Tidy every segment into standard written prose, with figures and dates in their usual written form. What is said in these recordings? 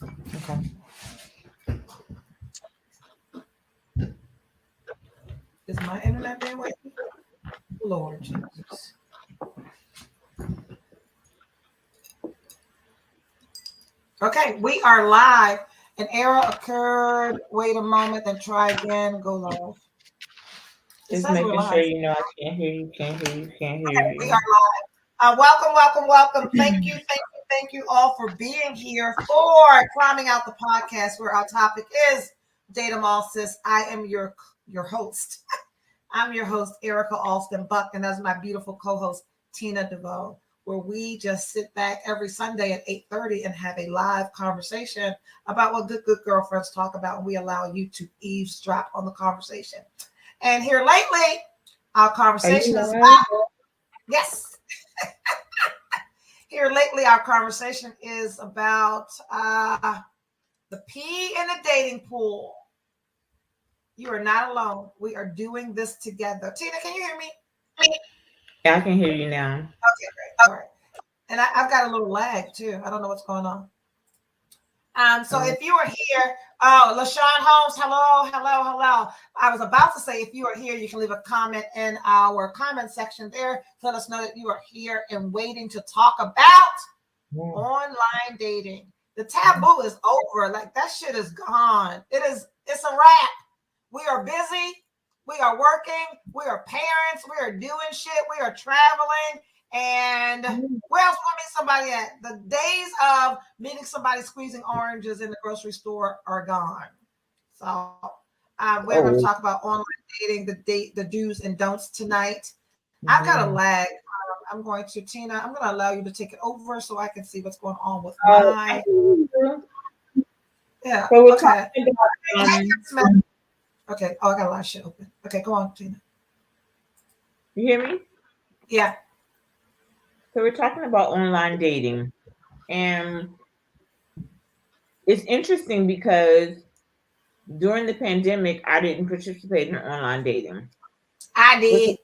Okay. Is my internet being waiting? Lord Jesus. Okay, we are live. An error occurred. Wait a moment, then try again. Go live. It Just says we're making sure live. you know I can't hear you, can't hear you, can't hear Okay, we are you. live. Welcome, welcome, welcome. Thank you all for being here for Climbing Out the Podcast, where our topic is Data Mall Sis. I am your host. I'm your host, Erica Alston Buck, and that's my beautiful co-host, Tina DeVoe, where we just sit back every Sunday at 8:30 and have a live conversation about what good girlfriends talk about, and we allow you to eavesdrop on the conversation. And here lately, our Are you conversation is live? about, yes, here lately, our conversation is about the pee in the dating pool. You are not alone. We are doing this together. Tina, can you hear me? Yeah, I can hear you now. Okay, great. All right. And I've got a little lag too. I don't know what's going on. So Oh, if you are here, oh, LaShawn Holmes, hello. I was about to say, if you are here, you can leave a comment in our comment section there. Let us know that you are here and waiting to talk about yeah. online dating. The taboo is over. Like that shit is gone. It's a wrap. We are busy. We are working. We are parents. We are doing shit. We are traveling. And where else want to meet somebody at? The days of meeting somebody squeezing oranges in the grocery store are gone. So we're going to Oh, talk about online dating, the do's and don'ts tonight. I've got a yeah. lag. I'm going to Tina. I'm going to allow you to take it over so I can see what's going on with I my. can hear you. Yeah. So we're Okay. talking about Okay. Oh, I got a lot of shit open. Okay, go on, Tina. you hear me? Yeah. So we're talking about online dating. And it's interesting because during the pandemic, I didn't participate in online dating. I Which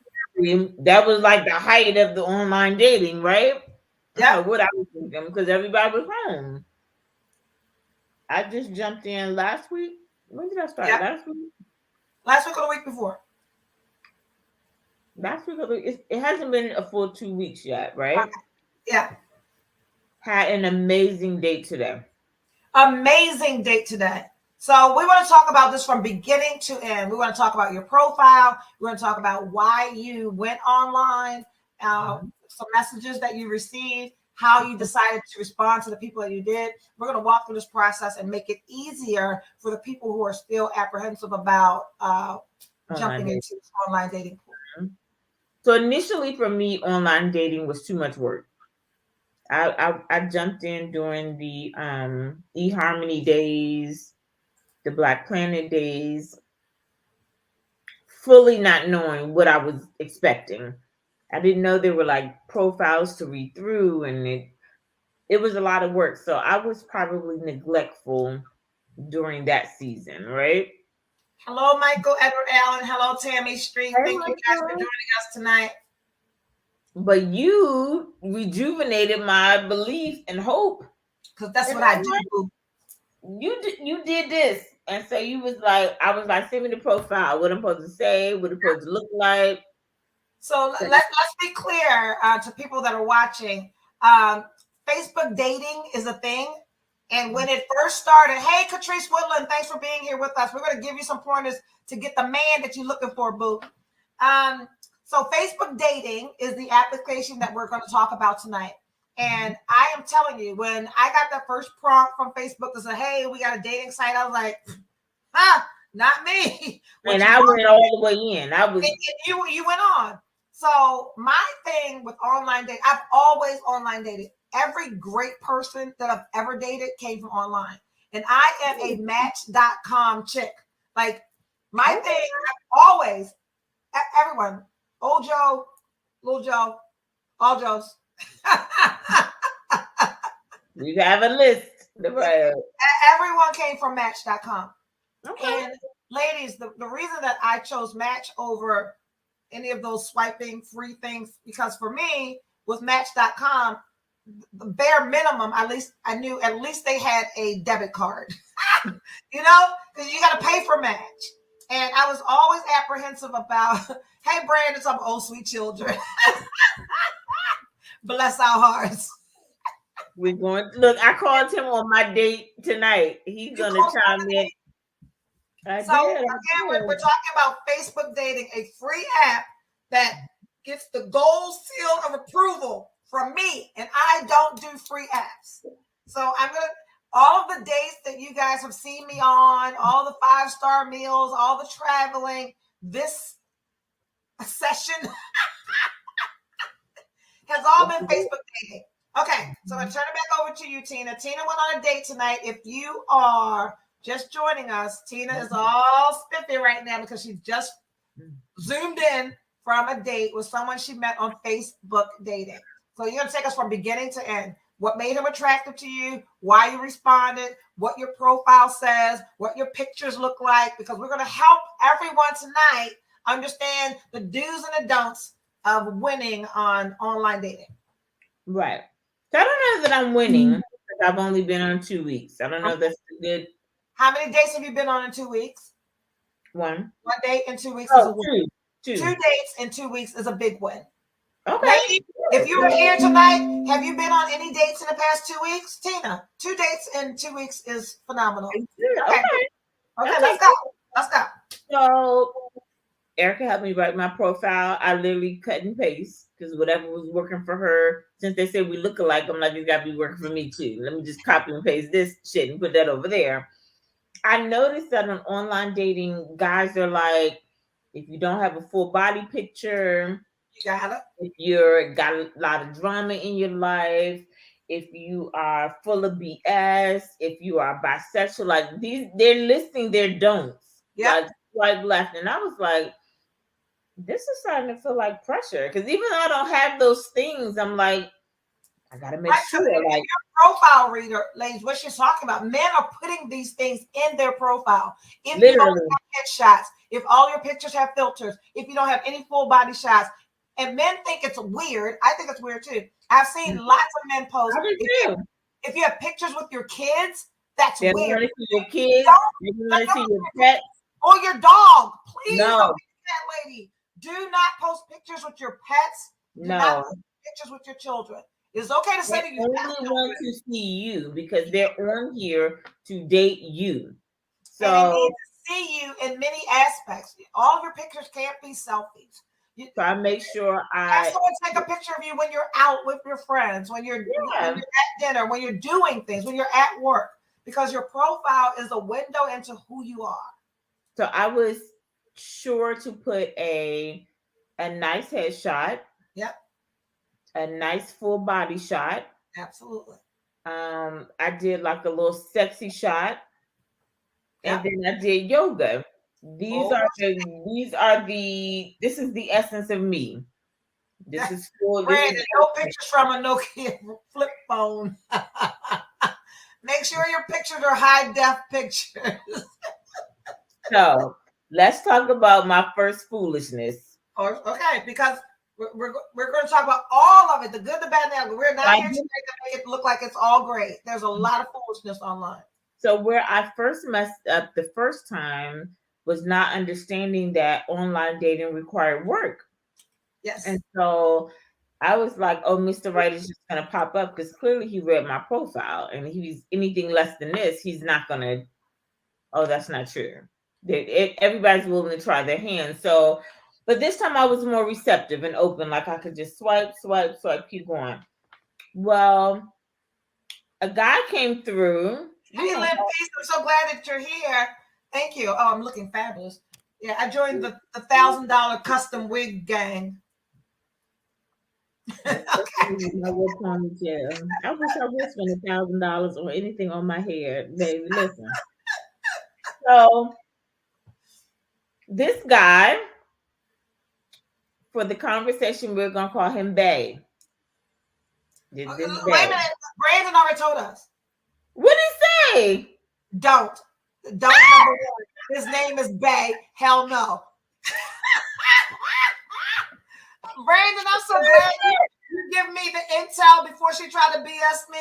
did. that was like the height of the online dating, right? I don't Yep. know what I was thinking because everybody was home. I just jumped in last week. When did I start? Yep. Last week? Last week or the week before. Last week? It hasn't been a full 2 weeks yet, right? Okay. Yeah. Had an amazing date today. Amazing date today. So we want to talk about this from beginning to end. We want to talk about your profile. We're going to talk about why you went online, some messages that you received, how you decided to respond to the people that you did. We're going to walk through this process and make it easier for the people who are still apprehensive about Online jumping dating. into this online dating pool. So initially for me, online dating was too much work. I jumped in during the eHarmony days, the Black Planet days, fully not knowing what I was expecting. I didn't know there were like profiles to read through, and it was a lot of work. So I was probably neglectful during that season, right? Hello, Michael Edward Allen. Hello, Tammy Street. Hey, Thank you guys for Michael. joining us tonight. But you rejuvenated my belief and hope. Because that's And what I'm I do, like, boo. you did this. And so you was like, I was like, send me the profile. What I'm supposed to say, what it's supposed to look like. So So, let's be clear to people that are watching. Um, Facebook dating is a thing. And when it first started, hey, Catrice Woodland, thanks for being here with us. We're going to give you some pointers to get the man that you're looking for, boo. So Facebook dating is the application that we're going to talk about tonight. And I am telling you, when I got that first prompt from Facebook that said, hey, we got a dating site, I was like, not me. and I went all the way in. I was And you went on. So my thing with online dating, I've always online dated. Every great person that I've ever dated came from online. And I am a match.com chick. Like my thing, I've always, everyone, old Joe, little Joe, all Joes. you have a list. Everyone came from match.com. Okay. And ladies, the reason that I chose Match over any of those swiping free things, because for me, with Match.com, the bare minimum, at least I knew at least they had a debit card, you know, because you got to pay for match. And I was always apprehensive about, hey, Brandon, some old sweet children. Bless our hearts. We're going. Look, I called him on my date tonight. He's going to chime in. So again, we're talking about Facebook dating, a free app that gets the gold seal of approval from me, and I don't do free apps. So I'm gonna all of the dates that you guys have seen me on, all the 5-star meals, all the traveling, this session has all been Facebook dating. Okay, so I'm gonna turn it back over to you, Tina. Tina went on a date tonight. If you are just joining us, Tina is all spiffy right now because she just zoomed in from a date with someone she met on Facebook dating. So you're going to take us from beginning to end. What made him attractive to you, why you responded, what your profile says, what your pictures look like, because we're going to help everyone tonight understand the do's and the don'ts of winning on online dating. Right. So I don't know that I'm winning because I've only been on 2 weeks. I don't know if that's good. How many dates have you been on in 2 weeks? One date in 2 weeks is a win. Two. 2 dates in 2 weeks is a big win. Okay. Lady, if you were here tonight, have you been on any dates in the past 2 weeks? Tina, 2 dates in 2 weeks is phenomenal. Okay, let's go. So Erica helped me write my profile. I literally cut and paste because whatever was working for her, since they said we look alike, I'm like, it's got to be working for me too. Let me just copy and paste this shit and put that over there. I noticed that on online dating, guys are like, if you don't have a full body picture, you got it. If you're got a lot of drama in your life, if you are full of BS, if you are bisexual, like they're listing their don'ts. Yeah. Like left. And I was like, this is starting to feel like pressure. Because even though I don't have those things, I'm like, I gotta make sure. Like your profile reader, ladies, what she's talking about. Men are putting these things in their profile. If literally. You don't have headshots, if all your pictures have filters, if you don't have any full body shots, and men think it's weird. I think it's weird too. I've seen lots of men post. If you have pictures with your kids, that's weird. Want to see your kids. You want to see your pets or your dog. Please no. don't be that lady. Do not post pictures with your pets. Do not post pictures with your children. It's okay to say to you. They only want to see you because they're on here to date you. So and they need to see you in many aspects. All of your pictures can't be selfies. So I make sure I someone take a picture of you when you're out with your friends, when you're at dinner, when you're doing things, when you're at work, because your profile is a window into who you are. So I was sure to put a nice headshot. Yep. A nice full body shot. Absolutely. I did like a little sexy shot. And then I did yoga. This is the essence of me. This is for Brandon, no pictures from a Nokia flip phone. Make sure your pictures are high def pictures. So let's talk about my first foolishness. Okay, because we're going to talk about all of it, the good, the bad, and the ugly. We're not here to make it look like it's all great. There's a lot of foolishness online. So where I first messed up the first time was not understanding that online dating required work. Yes. And so I was like, oh, Mr. Right is just going to pop up because clearly he read my profile. And if he's anything less than this, he's not going to, oh, that's not true. Everybody's willing to try their hand. So, but this time I was more receptive and open. Like I could just swipe, keep going. Well, a guy came through. Hey, Lynn, peace. I'm so glad that you're here. Thank you. Oh, I'm looking fabulous. Yeah, I joined the $1,000 custom wig gang. Okay. I wish I would spend $1,000 on anything on my hair, baby. Listen. So this guy, for the conversation, we're gonna call him Bay. Wait a minute. Brandon already told us. What did he say? Don't number one. His name is Bay. Hell no. Brandon, I'm so glad give me the intel before she tried to BS me?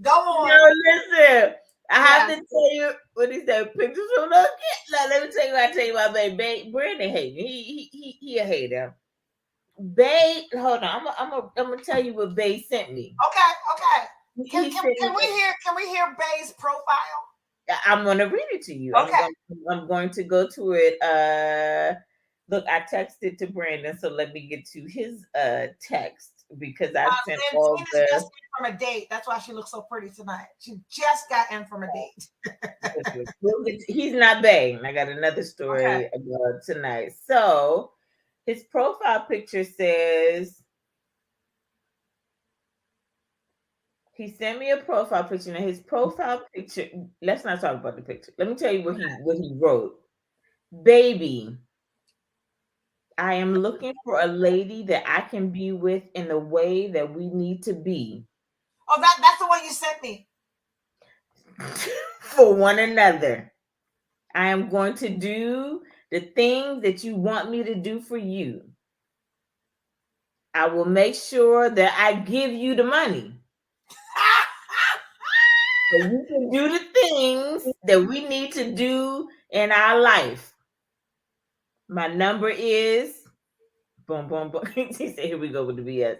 Go on. No, listen. I have to tell you what he said. Pictures from the kid. Now, let me tell you what I tell you about baby. Brandon hate me. He a hater. Bae, hold on. I'm gonna tell you what Bae sent me. Okay. Can we hear Bae's profile? I'm gonna read it to you. Okay. I'm going to go to it. Look, I texted to Brandon, so let me get to his text because I sent all the. Just in from a date. That's why she looks so pretty tonight. She just got in from a date. He's not Bae. I got another story about tonight. So his profile picture says. He sent me a profile picture. Now his profile picture. Let's not talk about the picture. Let me tell you what he wrote. Baby, I am looking for a lady that I can be with in the way that we need to be. Oh, that's the one you sent me. For one another. I am going to do the things that you want me to do for you. I will make sure that I give you the money. So you can do the things that we need to do in our life. My number is boom, boom, boom. He said, here we go with the BS.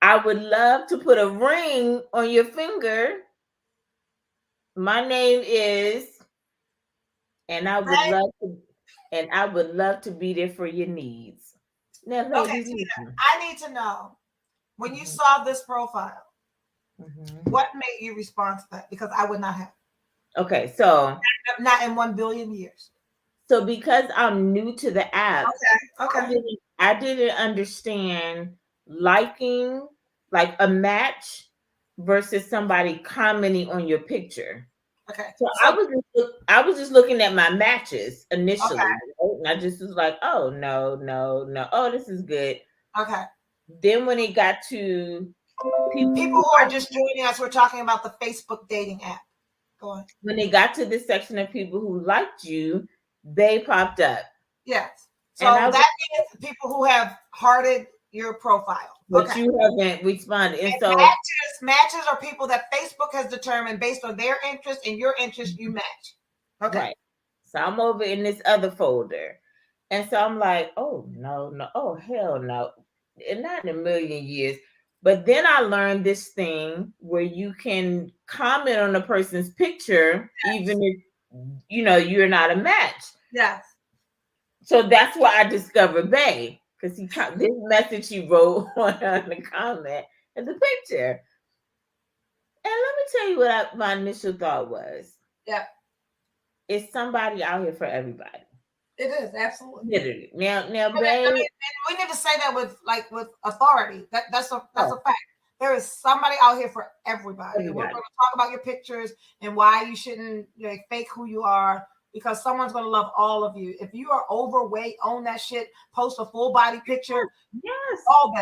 I would love to put a ring on your finger. My name is, and I would love to be there for your needs. Now, ladies, Tina, I need to know when you saw this profile. What made you respond to that? Because I would not have. Okay, so not in 1 billion years. So because I'm new to the app, okay. I didn't understand liking like a match versus somebody commenting on your picture. Okay. So I was just looking at my matches initially, right? And I just was like, oh no, oh this is good. Okay. Then when it got to people who are just joining us, we're talking about the Facebook dating app. Go on. When they got to this section of people who liked you, they popped up. Yes. So that means people who have hearted your profile. But you haven't responded. And so matches are people that Facebook has determined based on their interest and your interest, you match. Okay. Right. So I'm over in this other folder. And so I'm like, oh no, oh hell no. And not in a million years. But then I learned this thing where you can comment on a person's picture, even if you're not a match. Yes. So that's why I discovered Bae, because this message he wrote on the comment and the picture. And let me tell you what my initial thought was. Yeah. It's somebody out here for everybody. It is, absolutely. Literally. Now, Bae. We need to say that with authority. That's a fact. There is somebody out here for everybody. We're going to talk about your pictures and why you shouldn't fake who you are, because someone's going to love all of you. If you are overweight, own that shit, post a full body picture. Yes. All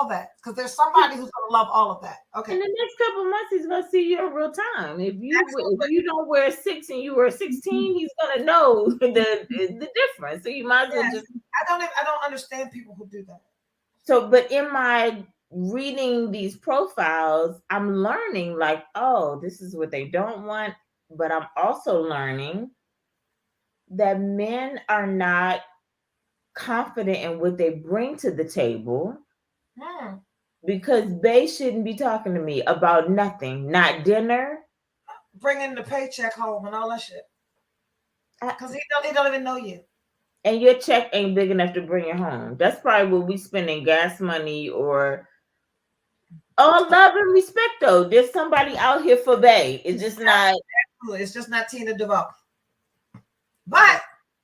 that. Because there's somebody who's going to love all of that. Okay. In the next couple of months, he's going to see you in real time. If you don't wear 6 and you wear 16, he's going to know the difference. So you might as well just. I don't understand people who do that. So, but in my reading these profiles, I'm learning like, oh, this is what they don't want. But I'm also learning that men are not confident in what they bring to the table, because Bae shouldn't be talking to me about nothing, not dinner, bringing the paycheck home and all that shit, because he don't even know you, and your check ain't big enough to bring it home. That's probably what we spending gas money or. All love and respect, though. There's somebody out here for Bae. It's just not. Absolutely. It's just not Tina DeVoe. But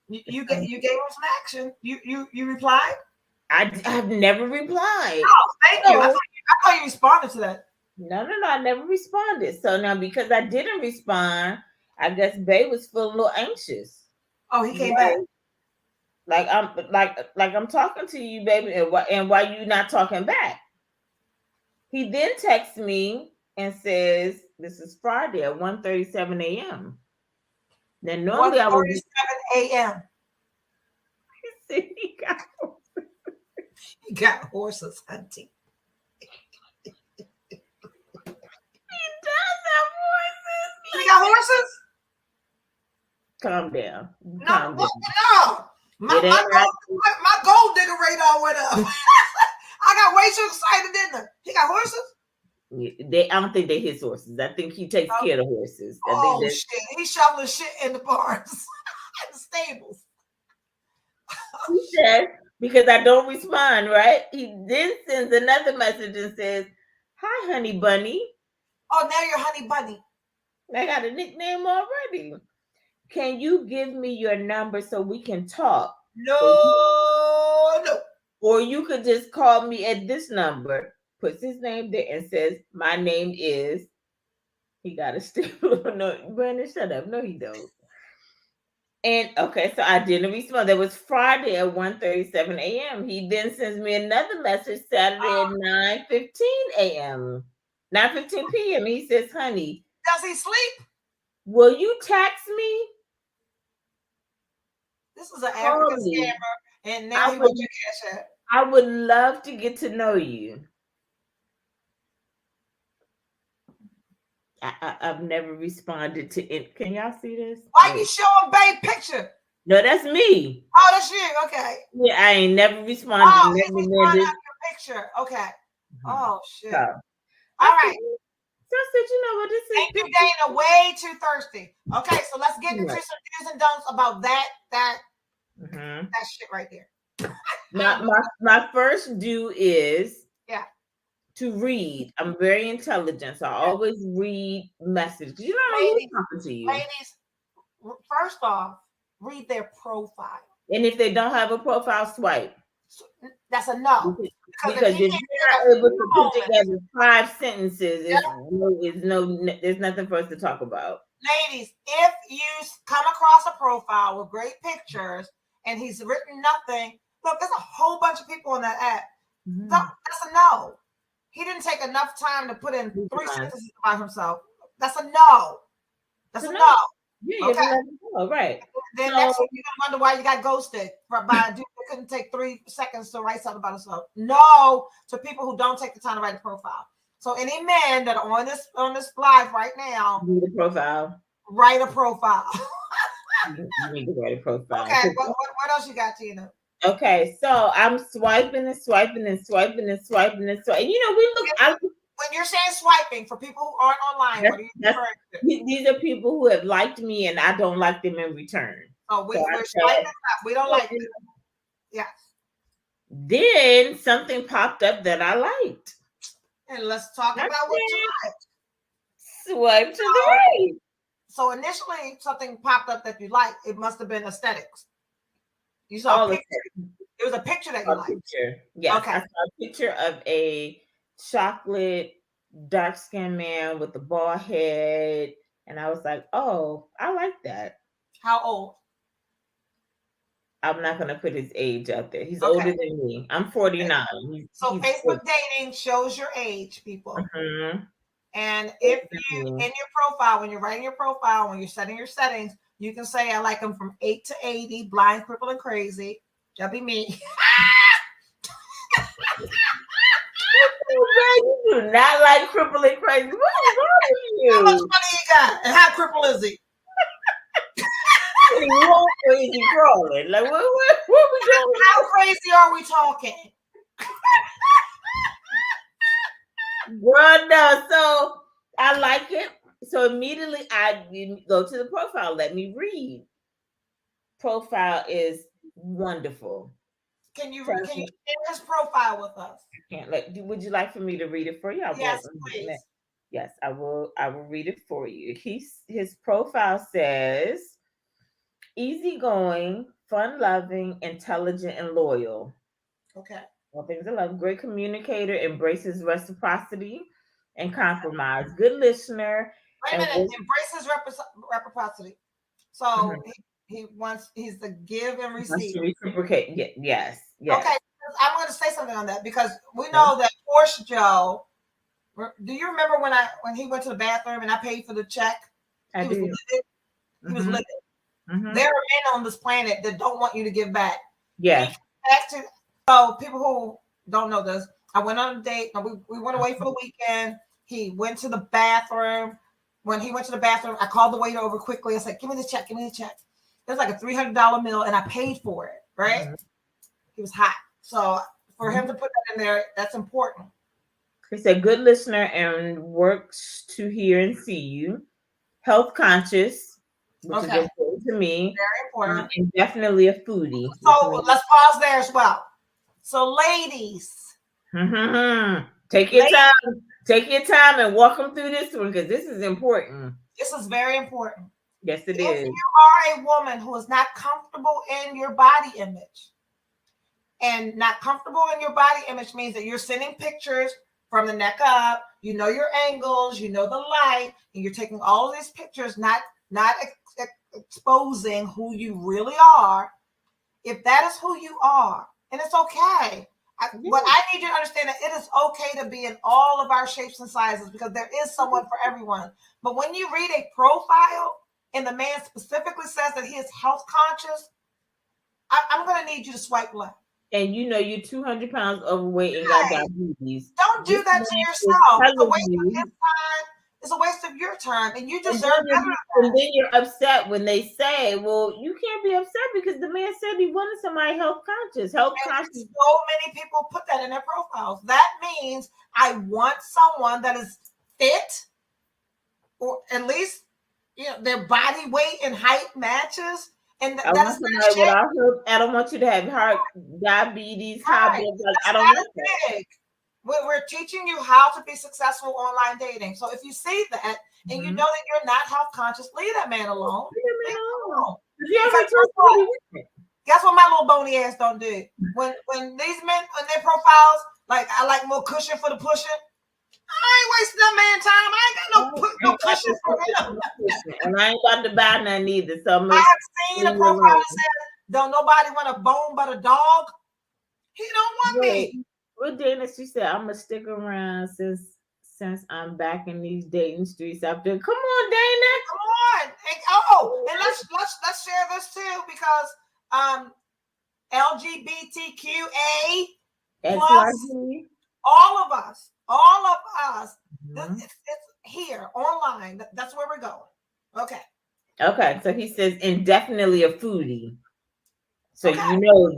you gave him some action. You replied? I've never replied. Oh, thank you. I thought you responded to that. No, I never responded. So now because I didn't respond, I guess Bae was feeling a little anxious. Oh, he came back. Like I'm talking to you, baby, and why you not talking back? He then texts me and says, "This is Friday at 1:37 a.m." Then normally I would 1:37 a.m. He got horses hunting. got horses? Calm down. No, Calm down. no. My gold digger radar went up. I got way too excited, didn't I? He got horses? I don't think they his horses. I think he takes care of the horses. Oh shit! He's shoveling shit in the barns, in the stables. He said, because I don't respond, right? He then sends another message and says, "Hi, honey bunny." Oh, now you're Honey Bunny. I got a nickname already. Can you give me your number so we can talk? No. Or you could just call me at this number. Puts his name there and says, "My name is." He got a still. No, Brandon, shut up. No, he don't. And okay, so I didn't respond. That was Friday at 1:37 a.m. He then sends me another message Saturday at 9:15 a.m. 9:15 p.m. He says, "Honey, does he sleep? Will you text me?" This is an African scammer, and now he wants your cash app. I would love to get to know you. I've never responded to it. Can y'all see this? Why you showing babe picture? No, that's me. Oh, that's you. Okay. Yeah, I ain't never responded. Oh, he's responding to your picture. Okay. Mm-hmm. Oh shit. So, all right. So I said, you know what, this is. Thank you, Dana. Way too thirsty. Okay, so let's get into some do's and don'ts about that shit right there. my first do is to read. I'm very intelligent, so I always read messages. You know, who's talking to you. Ladies, first off, read their profile. And if they don't have a profile, swipe. That's a no. Because if you're not able to put together 5 sentences, there's nothing for us to talk about. Ladies, if you come across a profile with great pictures and he's written nothing, look, there's a whole bunch of people on that app. Mm-hmm. That's a no. He didn't take enough time to put in 3 sentences about himself. That's a no. That's a no. Yeah, okay. Right. Then next week you're gonna wonder why you got ghosted by a dude that couldn't take 3 seconds to write something about himself. No to people who don't take the time to write a profile. So any men that are on this live right now, read a profile. Write a profile. You need to write a profile. Okay, what else you got, Tina? Okay, so I'm swiping and swiping and swiping and swiping and swiping. You know, we look. When you're saying swiping, for people who aren't online, what are you referring to? These are people who have liked me and I don't like them in return. Oh, we're swiping up. We don't like them. Yes. Then something popped up that I liked. And let's talk about what you liked. Swipe to the right. So initially, something popped up that you liked. It must have been aesthetics. You saw a picture. It was a picture that you liked. Picture. Yes. Okay. I saw a picture of a chocolate dark-skinned man with a bald head, and I was like, "Oh, I like that." How old? I'm not going to put his age out there. He's older than me. I'm 49. So Facebook dating shows your age, people. Mm-hmm. And if you, in your profile, when you're writing your profile, when you're setting your settings, you can say, "I like them from 8 to 80, blind, crippled, and crazy." That'll be me. You do not like crippled and crazy. What is wrong with you? How much money you got? And how crippled is he? He won't crazy crawling. Like what we doing? How crazy are we talking? Well, no. So I like it. So immediately I go to the profile. Let me read. Profile is wonderful. Can you share his profile with us? I can't. Would you like for me to read it for you? Yes, please. Yes, I will. I will read it for you. His profile says, "Easygoing, fun-loving, intelligent, and loyal." Okay. All things I love. Great communicator, embraces reciprocity and compromise. Good listener. Wait a minute. Embraces reciprocity. So he's the give and receive. Reciprocate. Yes. Okay. I'm going to say something on that because we know that Porsche Joe. Do you remember when he went to the bathroom and I paid for the check? He was livid. He was livid. Mm-hmm. There are men on this planet that don't want you to give back. Yeah. So people who don't know this, I went on a date. We went away for the weekend. He went to the bathroom. when he went to the bathroom, I called the waiter over quickly. I said, give me the check, give me the check. It was like a $300 meal and I paid for it, right? Mm-hmm. He was hot. So for him to put that in there, that's important. He said, good listener and works to hear and see you. Health conscious, which is important to me. Very important. And definitely a foodie. So let's pause there as well. So ladies. Take your time. Take your time and walk them through this one because this is important. This is very important. Yes, it is. If you are a woman who is not comfortable in your body image, and not comfortable in your body image means that you're sending pictures from the neck up, you know your angles, you know the light, and you're taking all of these pictures, not exposing who you really are. If that is who you are, and it's okay. But I need you to understand that it is okay to be in all of our shapes and sizes because there is someone for everyone. But when you read a profile and the man specifically says that he is health conscious, I'm going to need you to swipe left. And you know you're 200 pounds overweight and got diabetes. Don't do that to yourself. It's a waste of his time. It's a waste of your time, and you deserve better. And then you're upset when they say, "Well, you can't be upset because the man said he wanted somebody health conscious." So many people put that in their profiles. That means I want someone that is fit, or at least their body weight and height matches. And I don't want you to have heart diabetes, high blood pressure. I don't want that. We're teaching you how to be successful online dating. So if you see that and you know that you're not health conscious, leave that man alone. Leave him alone. Guess what my little bony ass don't do? When these men on their profiles, like I like more cushion for the pushing. I ain't wasting that man time. I ain't got no cushion for him. And I ain't got to buy none either. So I have seen a profile that says, don't nobody want a bone but a dog. He don't want me. Well, Dana, she said, I'm gonna stick around since I'm back in these dating streets out there. Come on, Dana. Come on. And let's share this too because LGBTQA plus all of us, it's here online. That's where we're going. Okay. So he says, and definitely a foodie. So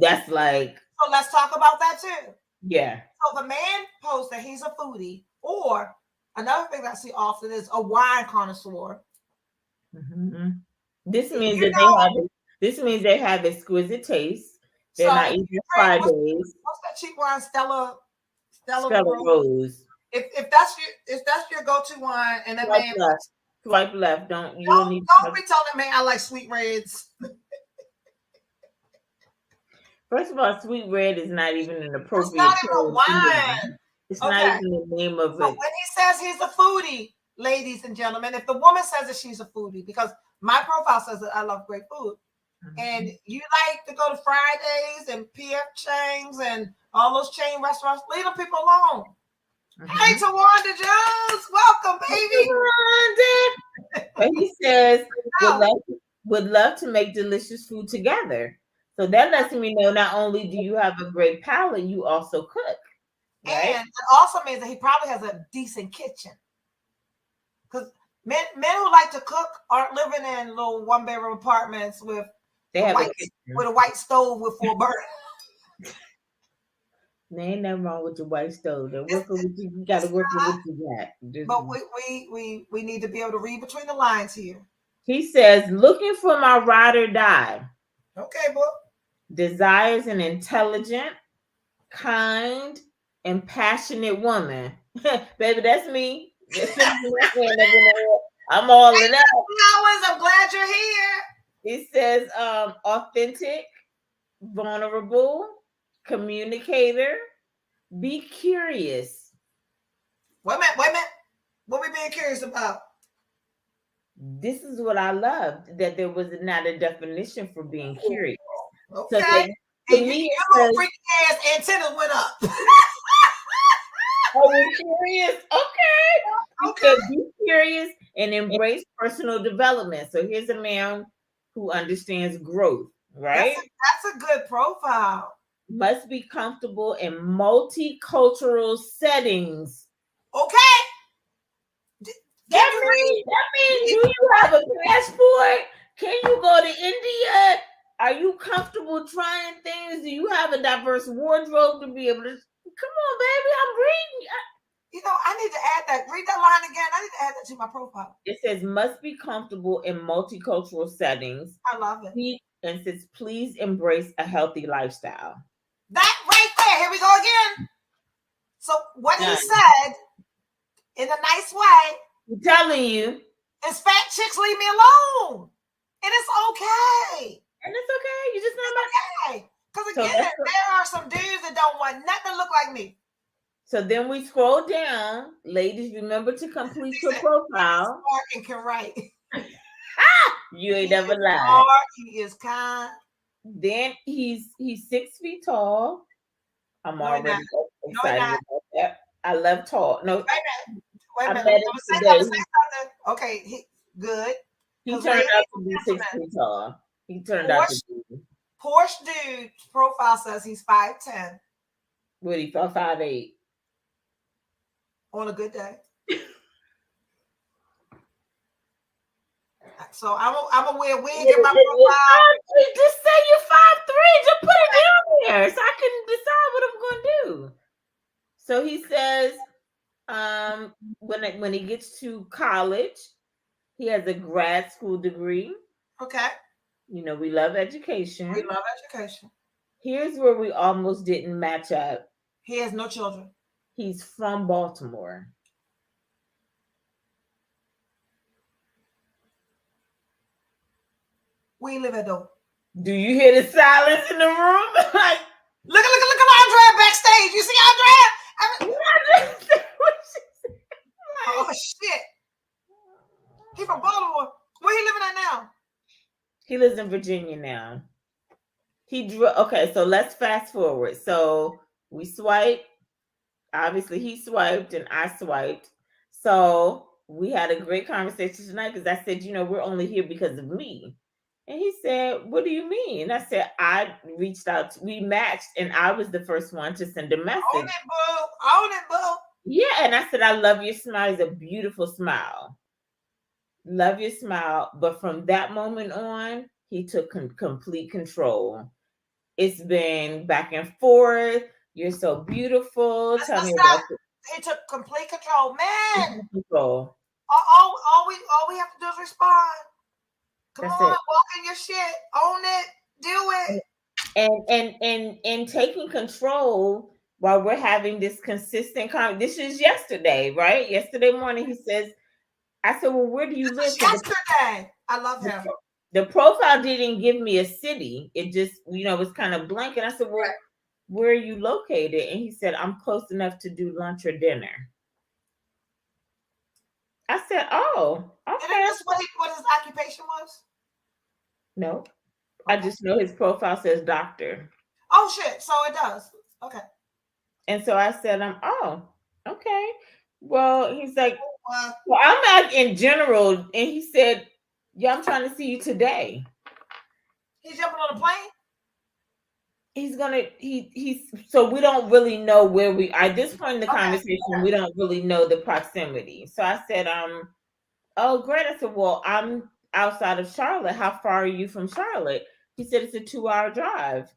that's like. So let's talk about that too. Yeah. So the man posts that he's a foodie, or another thing that I see often is a wine connoisseur. Mm-hmm. This means they have exquisite taste. They're not eating Fridays. What's that cheap wine? Stella Rose. If that's your go-to wine, and that man swipe left. Don't be telling me I like sweet reds. First of all, sweet red is not even an appropriate. It's not even a wine. It's not even the name of it. When he says he's a foodie, ladies and gentlemen, if the woman says that she's a foodie, because my profile says that I love great food, and you like to go to Fridays and PF Chang's and all those chain restaurants, leave them people alone. Hey, Tawanda Jones, welcome, baby. But he says would love to make delicious food together. So that lets me know not only do you have a great palate, you also cook. Right? And it also means that he probably has a decent kitchen. Because men who like to cook aren't living in little one-bedroom apartments with a white stove with 4 burners. There ain't nothing wrong with your white stove. You got to work with what you got. But we need to be able to read between the lines here. He says, looking for my ride or die. Okay, boy. Desires an intelligent, kind, and passionate woman. Baby, that's me. I'm all in that. I'm glad you're here. It says authentic, vulnerable, communicator, be curious. Wait a minute. What we being curious about? This is what I loved, that there was not a definition for being curious. Okay. So to me, your freaky ass antennas went up. Are we curious? Okay. Be curious and embrace personal development. So here's a man who understands growth, right? That's a good profile. Must be comfortable in multicultural settings. Okay. Can you read? That means, do you have a passport? Can you go to India? Are you comfortable trying things? Do you have a diverse wardrobe to be able to? Come on, baby, I'm reading. You know, I need to add that. Read that line again. I need to add that to my profile. It says must be comfortable in multicultural settings. I love it. And says please embrace a healthy lifestyle. That right there. Here we go again. So what he said in a nice way. I'm telling you. Is fat chicks leave me alone. And it's okay. And it's okay. You just not okay. Because again, there are some dudes that don't want nothing to look like me. So then we scroll down. Ladies, remember to complete your profile. And can write. You ain't never lied. He is kind. Then he's 6 feet tall. I'm already excited about that. I love tall. No, wait a minute. Say something. Okay, good. He turned out to be 6 feet tall. He turned out to be. Porsche dude profile says he's 5'10". What, he felt 5'8"? On a good day. So I'm gonna wear a wig in my profile. Just say you're 5'3". Just put it down there so I can decide what I'm gonna do. So he says, when he gets to college, he has a grad school degree. Okay. You know, we love education. We love education. Here's where we almost didn't match up. He has no children. He's from Baltimore. Where you live at though? Do you hear the silence in the room? Like, look at Andrea backstage. You see Andrea? Oh shit. He from Baltimore. Where he living at now? He lives in Virginia now. Okay, so let's fast forward. So we swiped. Obviously, he swiped and I swiped. So we had a great conversation tonight because I said, we're only here because of me. And he said, what do you mean? And I said, I reached out. We matched and I was the first one to send a message. Own it, boo. Yeah, and I said, I love your smile. It's a beautiful smile. Love your smile. But from that moment on, he took complete control. It's been back and forth. You're so beautiful. Tell me about it. He took complete control. Man. Control. All we have to do is respond. Come That's on, it. walk in your shit. Own it. Do it. And taking control while we're having this consistent conversation. This is yesterday, right? Yesterday morning, he says, I said, well, where do you live? Yesterday. I love him. The profile didn't give me a city. It just, was kind of blank. And I said, well, where are you located? And he said, I'm close enough to do lunch or dinner. I said, oh, okay. Did you what his occupation was? No. Okay. I just know his profile says doctor. Oh, shit. So it does. Okay. And so I said, oh, okay. Well, he's like, well, I'm out in general. And he said, yeah, I'm trying to see you today. He's jumping on a plane? So we don't really know where we are. At this point in the conversation, we don't really know the proximity. So I said, oh, great. I said, well, I'm outside of Charlotte. How far are you from Charlotte? He said, it's a 2-hour drive.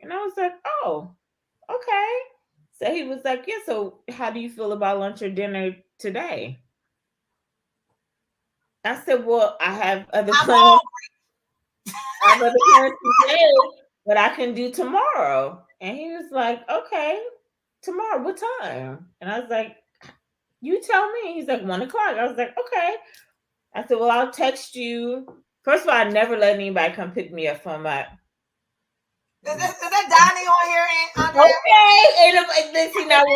And I was like, oh, okay. So he was like, yeah, so how do you feel about lunch or dinner today? I said, well, I have other plans. I have other plans today, but I can do tomorrow. And he was like, okay, tomorrow, what time? And I was like, you tell me. He's like, 1:00. I was like, okay. I said, well, I'll text you. First of all, I never let anybody come pick me up from my... Is that Donnie on here, Andrea? Okay. And listen, now we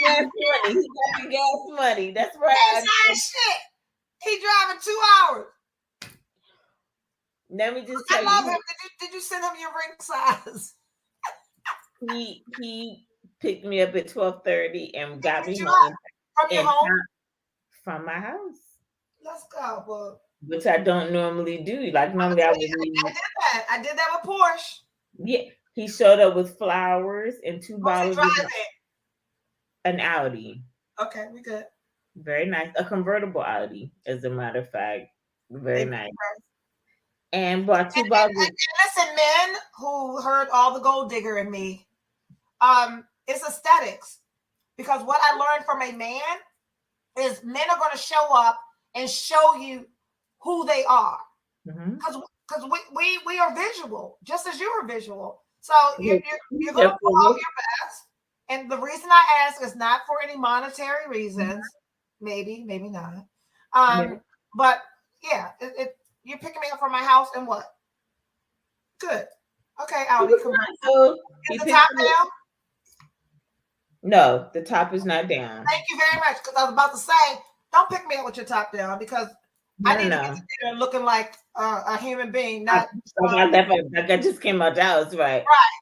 got the gas money. He got the gas money. That's right. That's shit. He driving 2 hours. Let me just tell you. I love him. Did you send him your ring size? He picked me up at 12:30 and got me home. From your home? From my house. Let's go, bro. Which I don't normally do. Like normally I would leave. I did that with Porsche. Yeah. He showed up with flowers and 2 bottles of an Audi. Okay, we good. Very nice. A convertible Audi, as a matter of fact. Very nice. And bought two bottles. And listen, men who heard all the gold digger in me, it's aesthetics. Because what I learned from a man is men are going to show up and show you who they are. Because we are visual, just as you are visual. So you're going to pull out your best. And the reason I ask is not for any monetary reasons. Maybe not. But yeah, you're picking me up from my house and what? Good. Okay, Audi. So is the top down? No, the top is not down. Thank you very much. Because I was about to say, don't pick me up with your top down because I need to get to dinner looking like a human being. Not like I just came out the house, right? Right.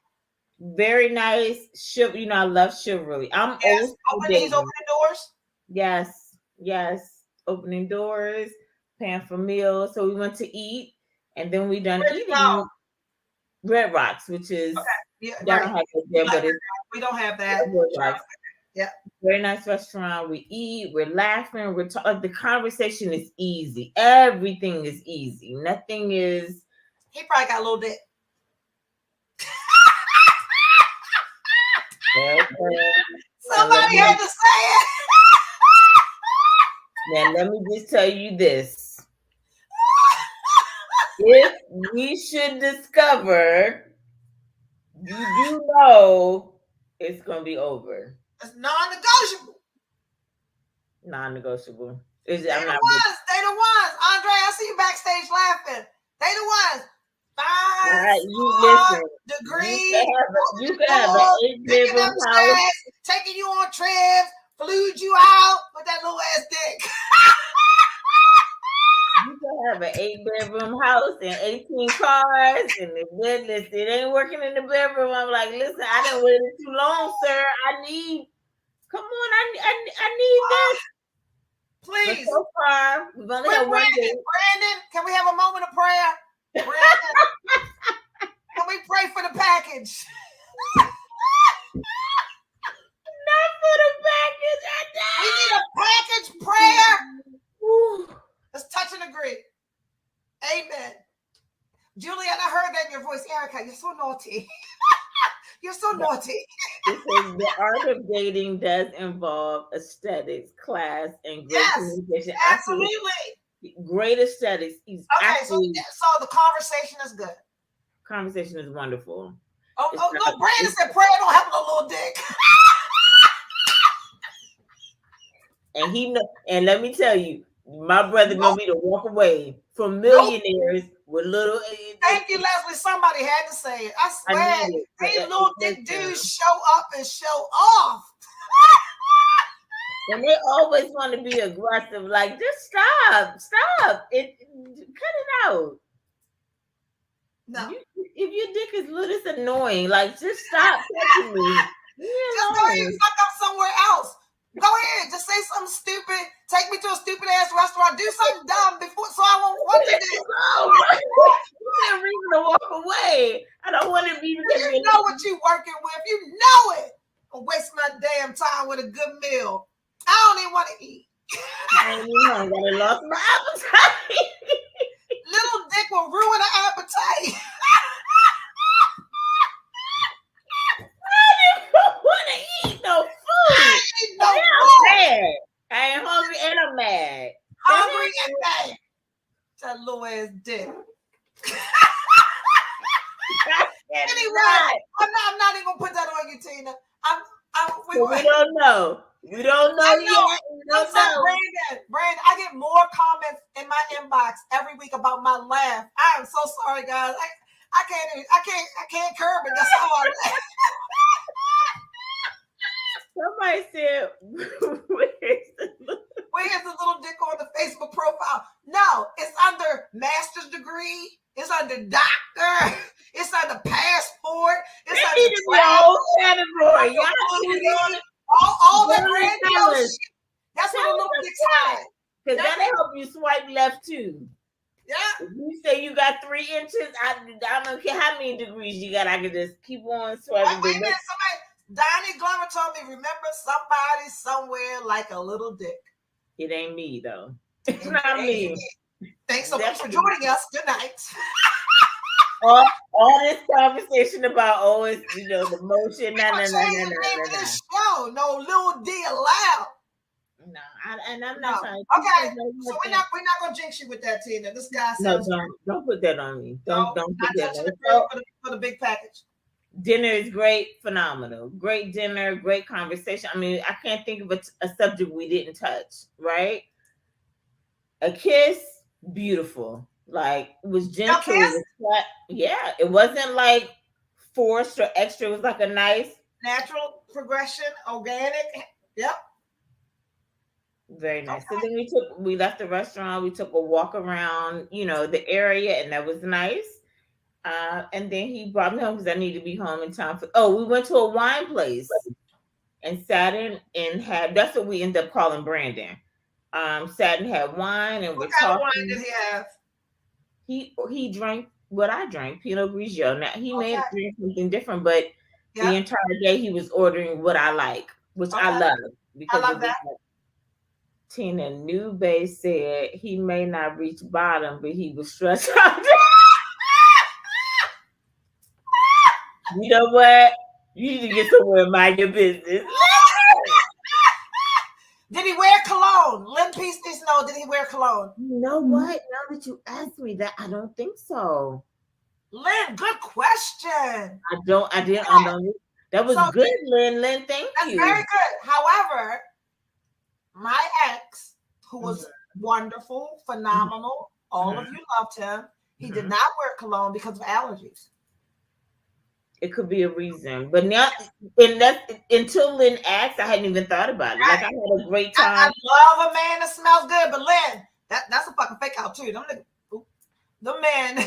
Very nice. I love chivalry. I'm old. Opening doors. Yes. Opening doors, paying for meals. So we went to eat, and then we done eating. Red Rocks, which is but we don't have that. Yeah, very nice restaurant. We eat, we're laughing, we're talking. The conversation is easy. Everything is easy. Nothing is. He probably got a little dick. Somebody had to say it. Now let me just tell you this. If we should discover, you do know it's going to be over. It's non-negotiable. Non-negotiable. They the ones. Andre, I see you backstage laughing. They the ones. 5 degrees. You can have an 8-bedroom house. Taking you on trips, flew you out with that little ass dick. You can have an 8-bedroom house and 18 cars, and it ain't working in the bedroom. I'm like, listen, I didn't wait too long, sir. I need this. Please. But so far, we've only had one day. Brandon, can we have a moment of prayer? Brandon, can we pray for the package? Not for the package. We need a package prayer. Let's touch and agree. Amen. Juliet, I heard that in your voice. Erica, you're so naughty. You're so naughty. Because the art of dating does involve aesthetics, class, and great communication. Absolutely. Great aesthetics. So the conversation is good. Conversation is wonderful. No, Brandon said prayer don't have no little dick. And let me tell you, my brother know me to walk away from millionaires with little. Thank you, Leslie. Somebody had to say it. I swear, these little dick dudes show up and show off. And they always want to be aggressive. Like, just stop. Cut it out. No. If your dick is little, it's annoying. Like, just stop touching me. Just go ahead and fuck up somewhere else. Go ahead, just say something stupid. Take me to a stupid ass restaurant. Do something dumb so I won't want to do. You have reason to walk away. I don't want to be. Because you know what you're working with. You know it. I'm wasting my damn time with a good meal. I don't even want to eat. I ain't even hungry. I lost my appetite. Little dick will ruin an appetite. I didn't want to eat no food. I ain't hungry and I'm mad. Hungry and mad. That little ass dick. Anyway, I'm not even gonna put that on you, Tina. We don't know. We don't know yet. Brandon, I get more comments in my inbox every week about my laugh. I am so sorry, guys. I can't curb it. That's hard. Somebody said, where's the little dick on the Facebook profile? No, it's under master's degree. It's under doctor. It's under passport. It's under travel category. All that brand shit. That's what a little dick's high. Because that'll help you swipe left too. Yeah. If you say you got 3 inches, I don't care how many degrees you got. I can just keep on swiping. Wait a minute, Donnie Glover told me, remember somebody somewhere like a little dick. It ain't me though. It's not Indeed. me. Thanks so much for Definitely. joining us. Good night. All this conversation about it's the motion. We're gonna change the name of this show. No Lil D allowed. No, I'm No. not trying. Okay, so we're not gonna jinx you with that, Tina. This guy sounds. No, don't put that on me. Don't put not that touching on the me. grill for the big package. Dinner is great, phenomenal. Great dinner, great conversation. I mean, I can't think of a subject we didn't touch, right? A kiss, beautiful. Like, it was gentle. It was yeah, it wasn't like forced or extra. It was like a nice natural progression, organic. Yep. Very nice. Okay. So then we left the restaurant. We took a walk around, the area, and that was nice. And then he brought me home because I needed to be home in time for. Oh, we went to a wine place and sat in and had. That's what we ended up calling Brandon. Sat and had wine and what kind of wine did he have? He drank what I drank, Pinot Grigio. Now he may have drank something different, but the entire day he was ordering what I like, which I love because I love that. Tina Nube said he may not reach bottom, but he was stressed out. You know what? You need to get somewhere and mind your business. Did he wear cologne? Lynn Peace needs to know, did he wear cologne? You know what? Now that you asked me that, I don't think so. Lynn, good question. I didn't know. That was good, Lynn. Lynn, thank you. That's very good. However, my ex, who was wonderful, phenomenal, all of you loved him, he did not wear cologne because of allergies. It could be a reason, but now, and that's until Lynn asked, I hadn't even thought about it. Like, I had a great time. I love a man that smells good, but Lynn, that's a fucking fake out too. The men,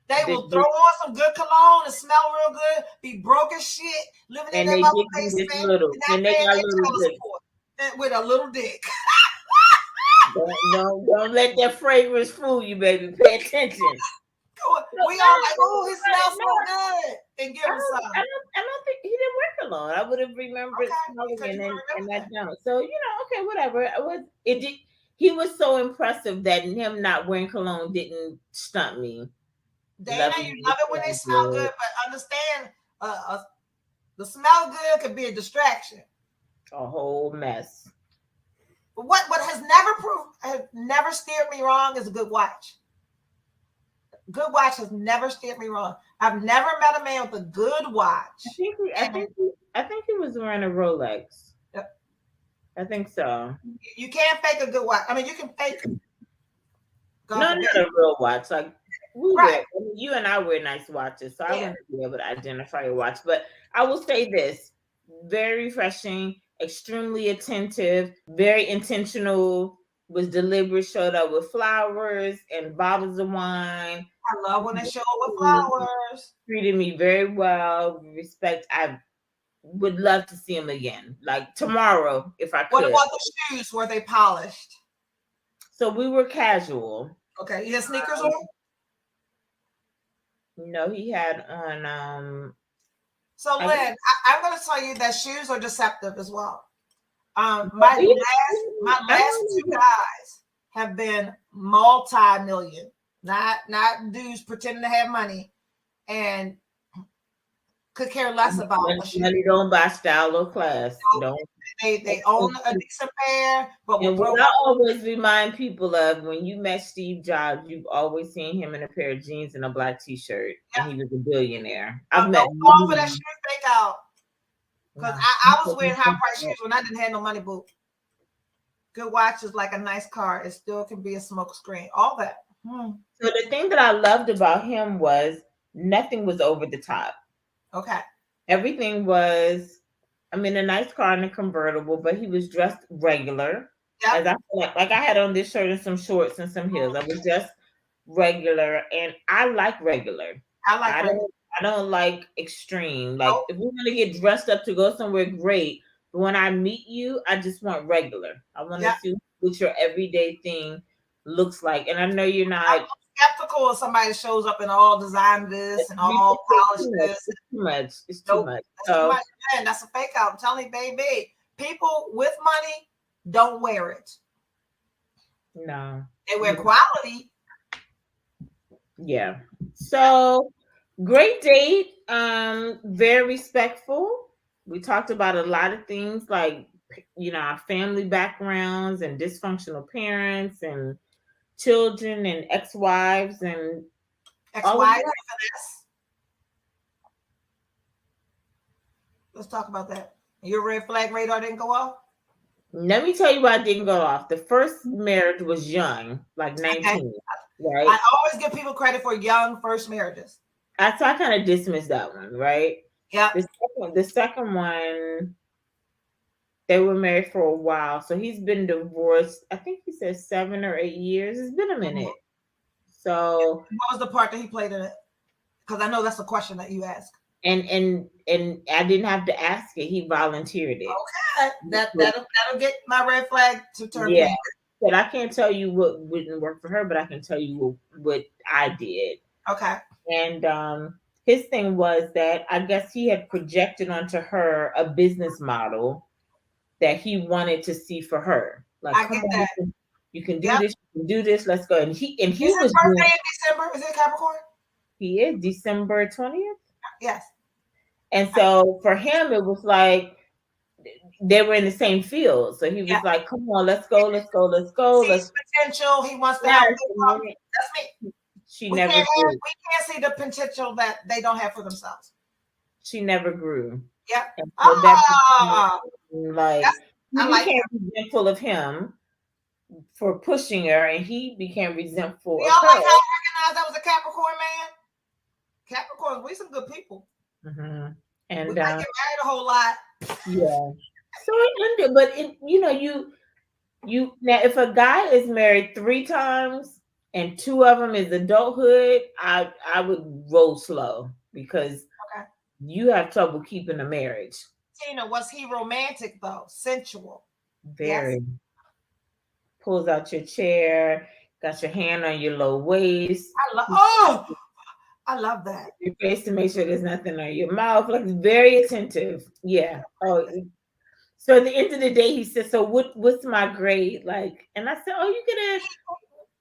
they will throw on some good cologne and smell real good, be broke as shit, living in their mother basement, and they got little with a little dick. Don't let that fragrance fool you, baby. Pay attention. We all like, oh, he smells so good, and give him some. I don't think he didn't wear cologne. I would have remembered smelling and I don't. So okay, whatever. He was so impressive that him not wearing cologne didn't stunt me. Dana, you love it when they smell good, but understand, the smell good could be a distraction. A whole mess. But what has never steered me wrong is a good watch. Good watch has never steered me wrong. I've never met a man with a good watch. I think he was wearing a Rolex. Yep. I think so. You can't fake a good watch. I mean, you can fake. Not a real watch. Like you and I wear nice watches, so I wouldn't be able to identify a watch. But I will say this: very refreshing, extremely attentive, very intentional. Was deliberate, showed up with flowers and bottles of wine. I love when they show up with flowers. Treated me very well. Respect. I would love to see him again, like tomorrow, if I could. What about the shoes? Were they polished? So we were casual. Okay, he had sneakers on? No, he had on. So Lynn, I'm going to tell you that shoes are deceptive as well. My last two guys have been multi-million, not dudes pretending to have money, and could care less about money. Don't buy style or class. They own a decent pair, but what I always remind people of, when you met Steve Jobs, you've always seen him in a pair of jeans and a black T-shirt, and he was a billionaire. I've met all for that shoe fake out. Because I was wearing high price shoes when I didn't have no money, boo. Good watch is like a nice car. It still can be a smoke screen. All that. So the thing that I loved about him was nothing was over the top. Okay. Everything was, a nice car and a convertible, but he was dressed regular. Yeah. As I feel like I had on this shirt and some shorts and some heels. I was just regular, and I like regular. I don't like extreme. Like, if we're gonna get dressed up to go somewhere, great. But when I meet you, I just want regular. I want to see what your everyday thing looks like. And I know you're not. I'm skeptical if somebody shows up in all design this and all polished this. It's too much. It's too much. That's too much. Man, that's a fake out. I'm telling you, baby. People with money don't wear it. No. They wear quality. Yeah. So great date. Very respectful. We talked about a lot of things like our family backgrounds and dysfunctional parents and children and ex-wives and all of Ex-wives that. for this. Let's talk about that. Your red flag radar didn't go off? Let me tell you why it didn't go off. The first marriage was young, like 19, Okay. right? I always give people credit for young first marriages. I kind of dismissed that one, right? Yeah. The second one, they were married for a while. So he's been divorced, I think he said 7 or 8 years. It's been a minute. So what was the part that he played in it? Because I know that's a question that you ask. And I didn't have to ask it. He volunteered it. Okay. That'll get my red flag to turn Yeah. pink. But I can't tell you what wouldn't work for her, but I can tell you what I did. Okay. And his thing was that I guess he had projected onto her a business model that he wanted to see for her. Like, I get that. You can do this, you can do this, let's go. And he Is was his birthday in December? Is it Capricorn? He is December 20th. Yes. And so for him, it was like they were in the same field. So he was like, come on, let's go. Sees potential. He wants to help them. That's me. We can't see the potential that they don't have for themselves. She never grew. Yeah. So he became resentful of him for pushing her, and he became resentful of her. Y'all like how I recognized that was a Capricorn man? Capricorns, we some good people. Mm-hmm. And we might get married a whole lot. Yeah. So it ended, but you now if a guy is married 3 times and 2 of them is adulthood, I would roll slow because you have trouble keeping a marriage. Tina, was he romantic though? Sensual? Very. Yes. Pulls out your chair, got your hand on your low waist. I love that. Your face to make sure there's nothing on your mouth. Like very attentive. Yeah. Oh. So at the end of the day, he said, "So what's my grade like?" And I said, "Oh, you get a."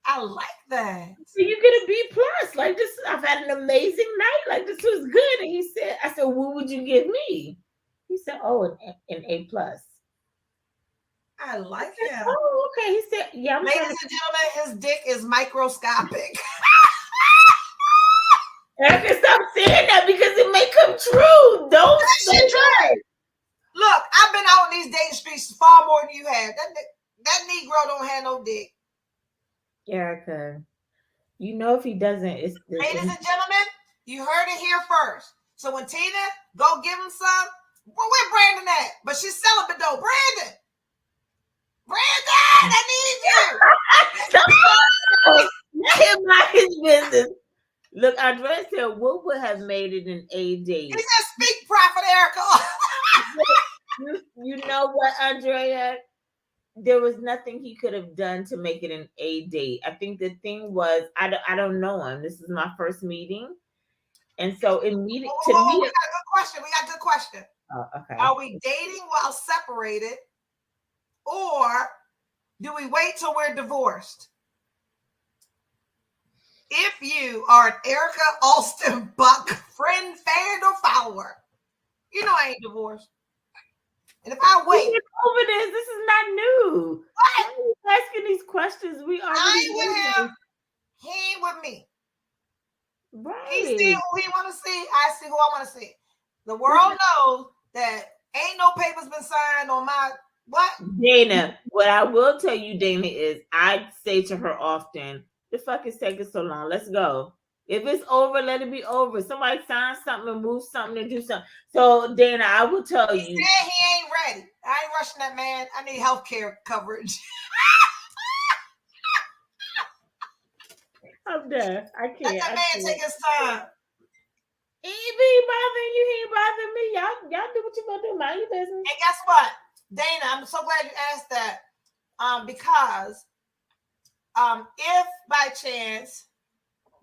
I like that. So you get a B plus. Like this, I've had an amazing night. Like this was good. And he said, "I said, what would you give me?" He said, "Oh, an A plus." I like him. Oh, okay. He said, "Yeah." Ladies and gentlemen, his dick is microscopic. I can stop saying that because it may come true. Don't say that. Look, I've been out in these dating streets far more than you have. That Negro don't have no dick. Erica, you know if he doesn't, Ladies and gentlemen, you heard it here first. So when Tina go give him some, well, where Brandon at? But she's celibate though. Brandon, I need you. Let him mind his business. Look, Andrea said, what would have made it an A date? He said, speak, Prophet Erica. you know what, Andrea? There was nothing he could have done to make it an A date. I think the thing was, I don't know him. This is my first meeting. And so we got a good question. Oh, okay. Are we dating while separated? Or do we wait till we're divorced? If you are an Erica Alston Buck friend, fan, or follower, you know I ain't divorced. And if I wait over this is not new. What? Why are you asking these questions? I ain't with him. He ain't with me. Right. He see who he want to see. I see who I want to see. The world knows that ain't no papers been signed on my what? Dana, what I will tell you, Dana, is I say to her often, the fuck is taking so long? Let's go. If it's over, let it be over. Somebody sign something and move something and do something. So, Dana, I will tell you. He said he ain't ready. I ain't rushing that man. I need health care coverage. I'm done. I can't. Let that man take his time. He ain't bothering you. He ain't bothering me. Y'all do what you gonna do. Mind your business. And guess what, Dana? I'm so glad you asked that. Because if by chance,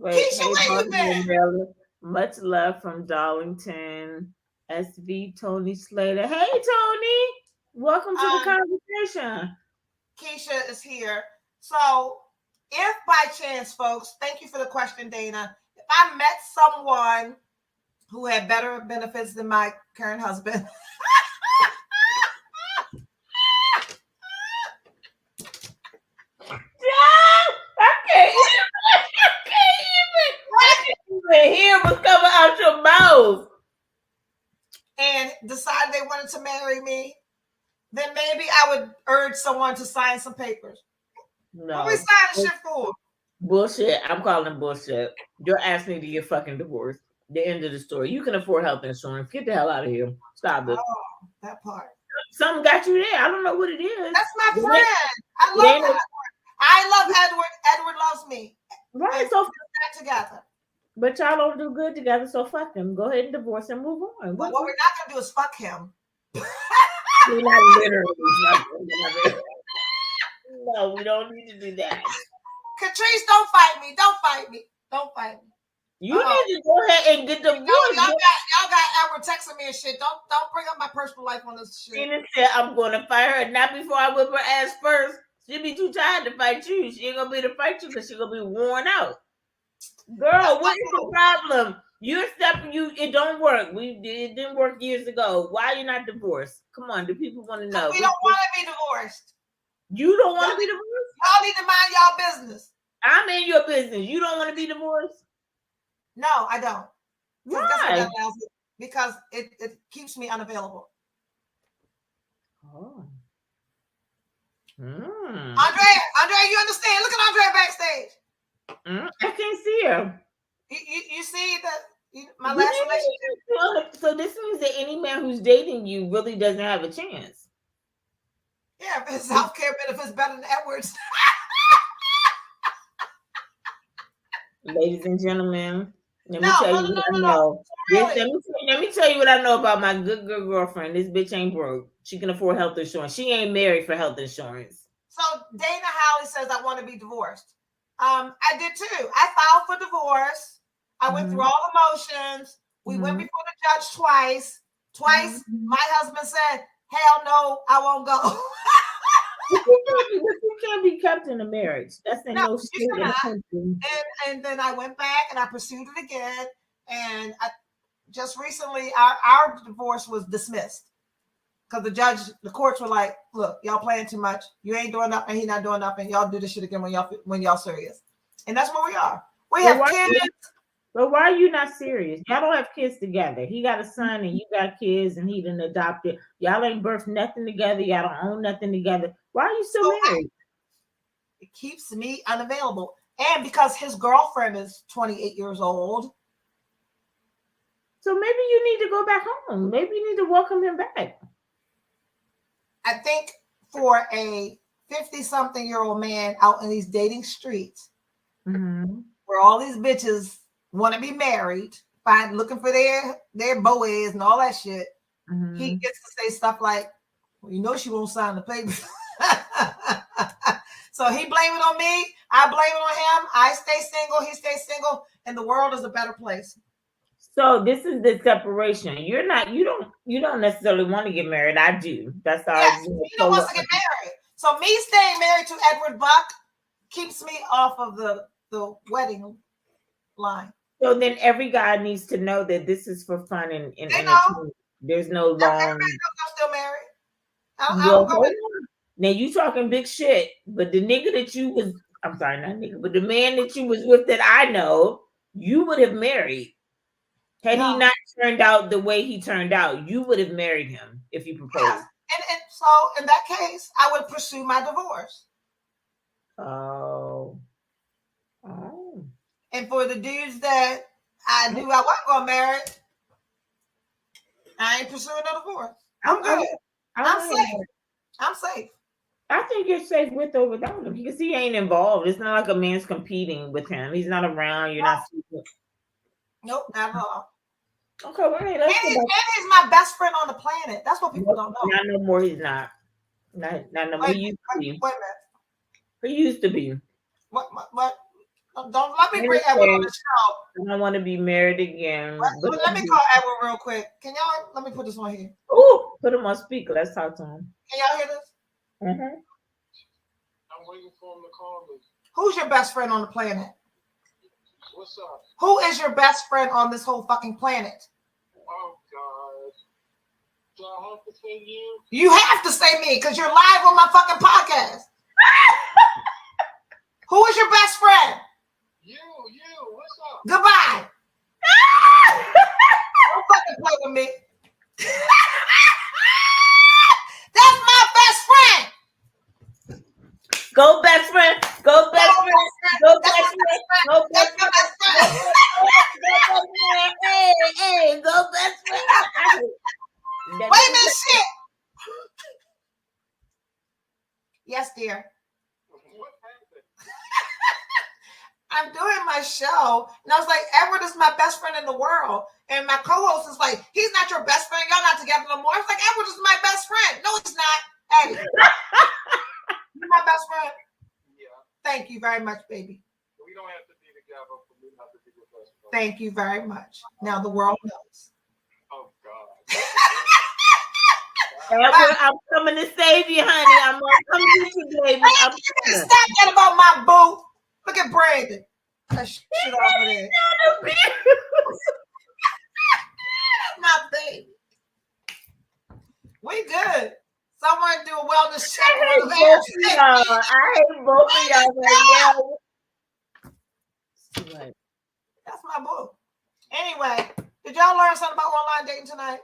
Keisha, where you been? Much love from Darlington. SV Tony Slater. Hey, Tony. Welcome to the conversation. Keisha is here. So, if by chance, folks, thank you for the question, Dana. If I met someone who had better benefits than my current husband, I can't even hear what's coming out your mouth. And decided they wanted to marry me, then maybe I would urge someone to sign some papers. No. What we signing shit for? Bullshit. I'm calling it bullshit. Your ass need to get fucking divorced. The end of the story. You can afford health insurance. Get the hell out of here. Stop it. Oh, that part. Something got you there. I don't know what it is. That's my friend. I love Edward. I love Edward. Edward loves me. Right. So we're together. But y'all don't do good together, so fuck him. Go ahead and divorce and move on. But what we're not gonna do is fuck him. We're not literally. No, we don't need to do that. Catrice, don't fight me. Don't fight me. Don't fight me. You need to go ahead and get divorced. Y'all got Edward texting me and shit. Don't bring up my personal life on this shit. Tina said I'm gonna fight her, not before I whip her ass first. She'll be too tired to fight you. She ain't gonna be able to fight you because she's gonna be worn out. Girl, what is the problem? You're stepping. It don't work. It didn't work years ago. Why are you not divorced? Come on, do people want to know? We don't want to be divorced. You don't want to be divorced? Y'all need to mind y'all business. I'm in your business. You don't want to be divorced? No, I don't. Why? Because it keeps me unavailable. Oh. Andrea, you understand? Look at Andrea backstage. I can't see her. You see my last relationship? So this means that any man who's dating you really doesn't have a chance. Yeah, his health care benefits better than Edwards. Ladies and gentlemen, let me tell you what I know. Let me tell you what I know about my good girlfriend. This bitch ain't broke. She can afford health insurance. She ain't married for health insurance. So Dana Howley says I want to be divorced. I did too. I filed for divorce. I went through all the motions. We went before the judge twice. My husband said, "Hell no, I won't go." You can't be kept in a marriage. That's no state in the country. And then I went back and I pursued it again. And just recently, our divorce was dismissed because the courts were like, "Look, y'all playing too much. You ain't doing nothing. He not doing nothing. Y'all do this shit again when y'all serious." And that's where we are. We have kids. But why are you not serious? Y'all don't have kids together. He got a son and you got kids and he done adopted. Y'all ain't birthed nothing together. Y'all don't own nothing together. Why are you still married? It keeps me unavailable. And because his girlfriend is 28 years old. So maybe you need to go back home. Maybe you need to welcome him back. I think for a 50-something-year-old man out in these dating streets, where all these bitches want to be married, looking for their boys and all that shit, he gets to say stuff like, "Well, you know she won't sign the paper." So he blame it on me. I blame it on him. I stay single. He stays single, and the world is a better place. So this is the separation. You don't necessarily want to get married. I do. That's all. Yes, he don't want to get married. So me staying married to Edward Buck keeps me off of the wedding line. So then every guy needs to know that this is for fun and there's no long. Everybody knows I'm still married. Now you talking big shit, but the nigga that you was, I'm sorry, not nigga, but the man that you was with that I know, you would have married. Had he not turned out the way he turned out, you would have married him if you proposed. Yes. And so in that case, I would pursue my divorce. Oh. And for the dudes that I knew I wasn't going to marry, I ain't pursuing a divorce. I'm good. I'm safe. I'm safe. I think you're safe with or without him because he ain't involved. It's not like a man's competing with him. He's not around. You're not. Nope, not at all. Okay, well, hey, he's my best friend on the planet. That's what people don't know. Not no more. He's not. Not no more. He used to be. Wait a minute. He used to be. What? Don't let me bring Edward on the show. I don't want to be married again. Let me call Edward real quick. Can y'all let me put this on here? Oh, put him on speaker. Let's talk to him. Can y'all hear this? for him to call me. Who's your best friend on the planet? What's up? Who is your best friend on this whole fucking planet? Oh God. Do I have to say you? You have to say me because you're live on my fucking podcast. Who is your best friend? You. What's up? Goodbye. Don't fucking play with me. That's my best friend. Go best friend. Go best friend. Go best friend. Go That's best my friend. best friend. Hey, go best friend. Wait a minute, shit. Yes, dear. What happened? I'm doing my show, and I was like, Edward is my best friend in the world. And my co-host is like, he's not your best friend. Y'all not together no more. I was like, Edward is my best friend. No, he's not. Eddie. You're my best friend. Yeah. Thank you very much, baby. We don't have to be together for me not to be your best friend. Thank you very much. Now the world knows. Oh God. Edward, I'm coming to save you, honey. I'm gonna come get you, baby. I'm You can coming. stop that about my boo. Look at Brandon. That shit over there. My baby. We good. Someone do a wellness check. I hate both of y'all right now. That's my boo. Anyway, did y'all learn something about online dating tonight?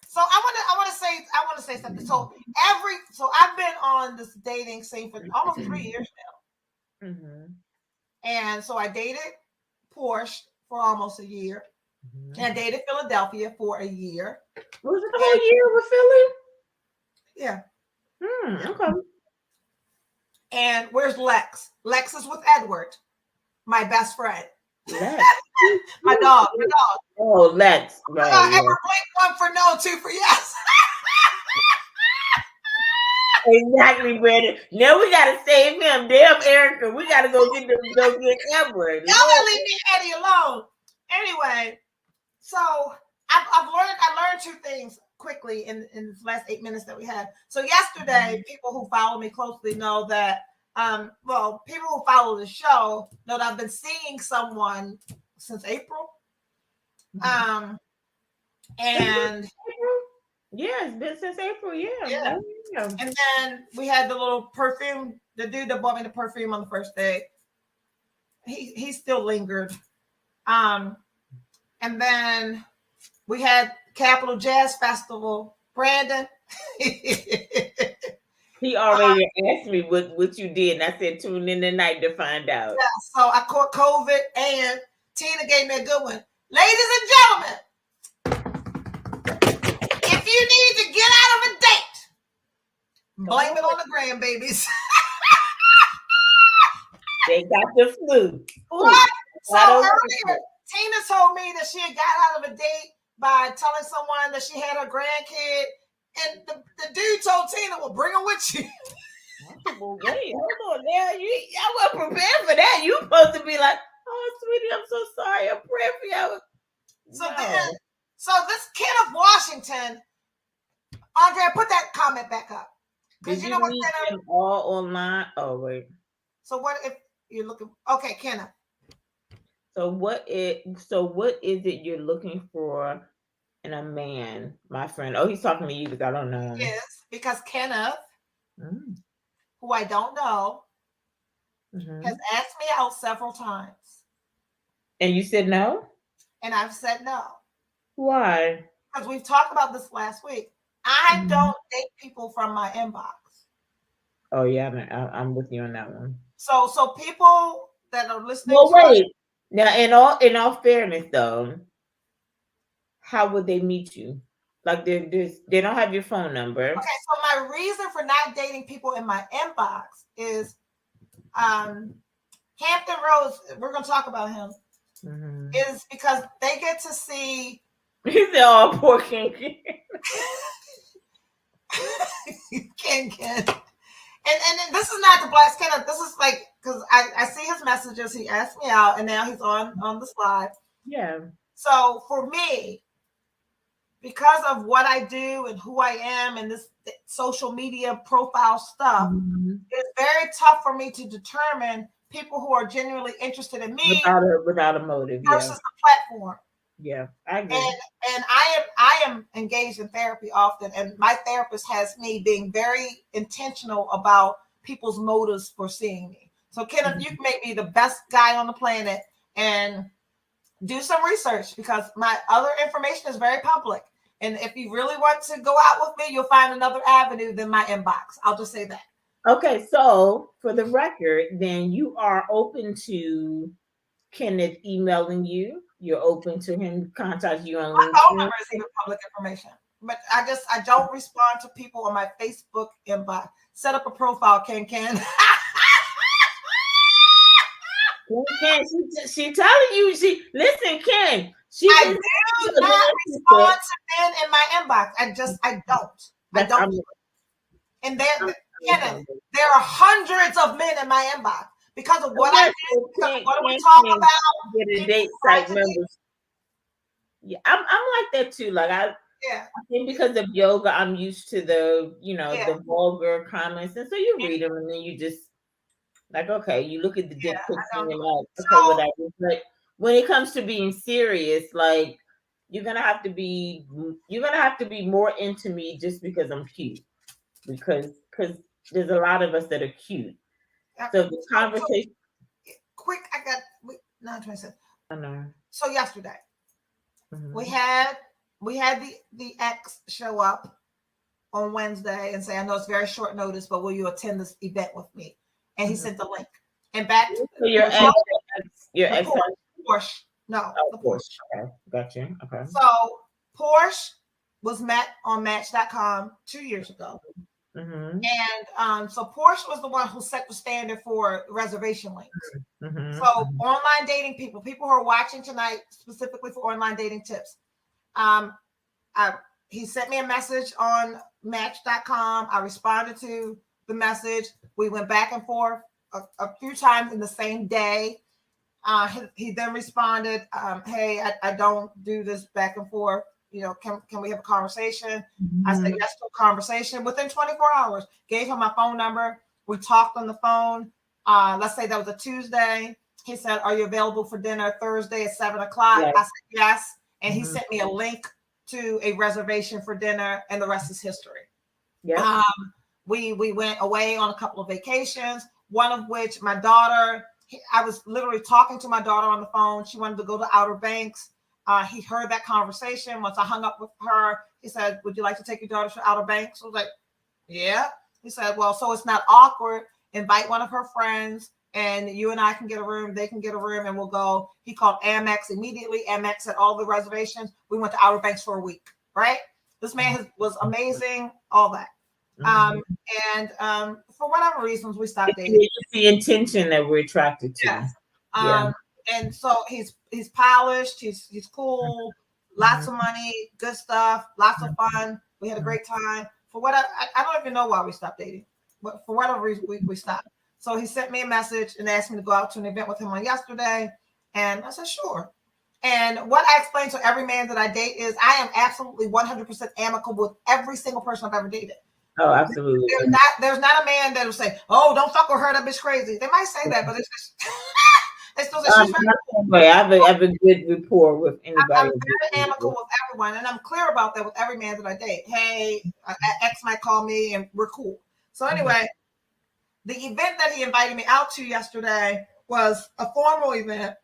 So I want to say something. So I've been on this dating scene for almost 3 years now. Mm-hmm. And so I dated Porsche for almost a year. Mm-hmm. And I dated Philadelphia for a year. Was it the whole year with Philly? Yeah. Okay. And where's Lex? Lex is with Edward, my best friend. Lex. My dog. Oh, Lex. Right. Yeah. Edward, blink 1 for no, 2 for yes. Exactly, Brandon. Now we gotta save him. Damn, Erica. We gotta go get Edward. Y'all gotta leave me and Eddie alone. Anyway, so I learned 2 things quickly in the last 8 minutes that we had. So yesterday, people who follow me closely know that people who follow the show know that I've been seeing someone since April. And yeah, it's been since April. Yeah. And then we had the little perfume. The dude that bought me the perfume on the first day, he still lingered. And then we had Capital Jazz Festival. Brandon. He already asked me what you did, and I said tune in tonight to find out. Yeah, so I caught COVID, and Tina gave me a good one. Ladies and gentlemen, if you need to get out of a date, blame it on the grandbabies. They got the flu. What? So earlier, Tina told me that she had got out of a date by telling someone that she had her grandkid, and the dude told Tina, "Well, bring her with you." Well, wait, hold on now. Y'all weren't prepared for that. You supposed to be like, "Oh, sweetie, I'm so sorry. I'm praying for you." So this kid of Washington, Andrea, put that comment back up. Did you meet them all online? Oh, wait. So what if you're looking? Okay, Kenneth. So what is it you're looking for in a man, my friend? Oh, he's talking to you because I don't know him. Yes, because Kenneth, who I don't know, has asked me out several times. And you said no? And I've said no. Why? Because we've talked about this last week. I don't date people from my inbox. Oh yeah, I'm with you on that one. So people that are listening. Well, wait. Now, in all fairness, though, how would they meet you? Like they don't have your phone number. Okay, so my reason for not dating people in my inbox is Hampton Roads. We're gonna talk about him. Is because they get to see. He said, "Oh, poor Ken." Ken. And this is not the Black Ken. This is like because I see his messages. He asked me out, and now he's on the slide. Yeah. So for me, because of what I do and who I am, and this social media profile stuff, Mhm. it's very tough for me to determine people who are genuinely interested in me Without a motive. versus Yeah. the platform. Yeah. I agree. And I am engaged in therapy often, and my therapist has me being very intentional about people's motives for seeing me. So Kenneth, you can make me the best guy on the planet and do some research, because my other information is very public. And if you really want to go out with me, you'll find another avenue than my inbox. I'll just say that. Okay, so for the record, then you are open to Kenneth emailing you. You're open to him contact you on My phone LinkedIn. number is even public information. But I don't respond to people on my Facebook inbox. Set up a profile, Ken. Ken, she telling you, listen, Ken. I do not respond to men in my inbox. I don't. That's, I don't. And Kenneth, there are hundreds of men in my inbox because of what I did. What do we talk about? Get a date site members. Yeah, I'm like that too. Like I think because of yoga, I'm used to the the vulgar comments, and so you read them, and then you just like, okay, you look at the dick pics and you're like, okay, whatever. But when it comes to being serious, like you're gonna have to be more into me just because I'm cute, because there's a lot of us that are cute. So the conversation. Quick, I got 9:27. I know. So yesterday, we had the ex show up on Wednesday and say, I know it's very short notice, but will you attend this event with me? And he sent the link. And back to your ex Porsche. No, the Porsche. Okay, gotcha. Okay. So Porsche was met on Match.com 2 years ago. Mm-hmm. And so Porsche was the one who set the standard for reservation links. Mm-hmm. So online dating people who are watching tonight, specifically for online dating tips. He sent me a message on Match.com. I responded to the message. We went back and forth a few times in the same day. He then responded, hey, I don't do this back and forth. Can we have a conversation? Mm-hmm. I said yes to a conversation. Within 24 hours, gave him my phone number. We talked on the phone. Let's say that was a Tuesday. He said, are you available for dinner Thursday at 7:00? Yes. I said yes. And he sent me a link to a reservation for dinner, and the rest is history. Yeah. We went away on a couple of vacations, one of which my daughter, I was literally talking to my daughter on the phone. She wanted to go to Outer Banks. He heard that conversation. Once I hung up with her, he said, would you like to take your daughter to Outer Banks? I was like, yeah. He said, well, so it's not awkward. Invite one of her friends and you and I can get a room. They can get a room and we'll go. He called Amex immediately. Amex had all the reservations. We went to Outer Banks for a week, right? This man was amazing, all that. Mm-hmm. And for whatever reasons, we stopped dating. It's the intention that we're attracted to. Yes. And so he's polished, he's cool, lots of money, good stuff, lots of fun. We had a great time. For what I don't even know why we stopped dating, but for whatever reason we stopped. So he sent me a message and asked me to go out to an event with him on yesterday, and I said sure. And what I explain to every man that I date is I am absolutely 100% amicable with every single person I've ever dated. Oh, absolutely. There's not a man that will say, "Oh, don't fuck with her, that bitch crazy." They might say that, but it's just. I have a good rapport with anybody. I'm very amicable with everyone, and I'm clear about that with every man that I date. Hey, ex might call me, and we're cool. So anyway, the event that he invited me out to yesterday was a formal event.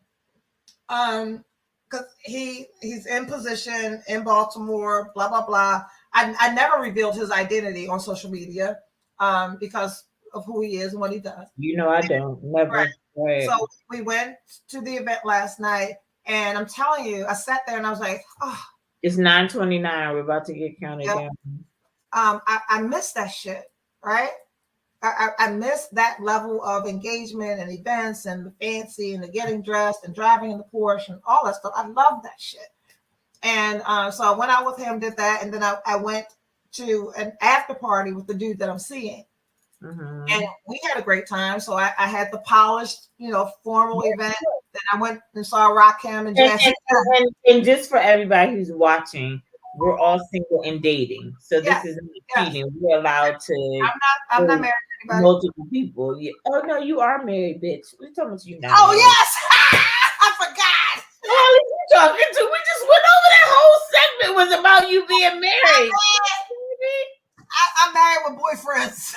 Because he's in position in Baltimore, blah blah blah. I never revealed his identity on social media, because of who he is and what he does. I don't. Never. Right. So we went to the event last night, and I'm telling you, I sat there and I was like, oh. It's 9:29. We're about to get counted down. I miss that shit, right? I miss that level of engagement and events and the fancy and the getting dressed and driving in the Porsche and all that stuff. I love that shit. And so I went out with him, did that, and then I went to an after party with the dude that I'm seeing. Mm-hmm. And we had a great time. So I had the polished, formal event. Then I went and saw Rakim and Jazz. And just for everybody who's watching, we're all single and dating. So this Yes, is not yes. cheating. We're allowed to I'm not married to anybody. multiple people. Yeah. Oh no, you are married, bitch. We're talking about you now. Oh yes, I forgot. Who are you talking to? We just went over that whole segment was about you being married. I'm married with boyfriends.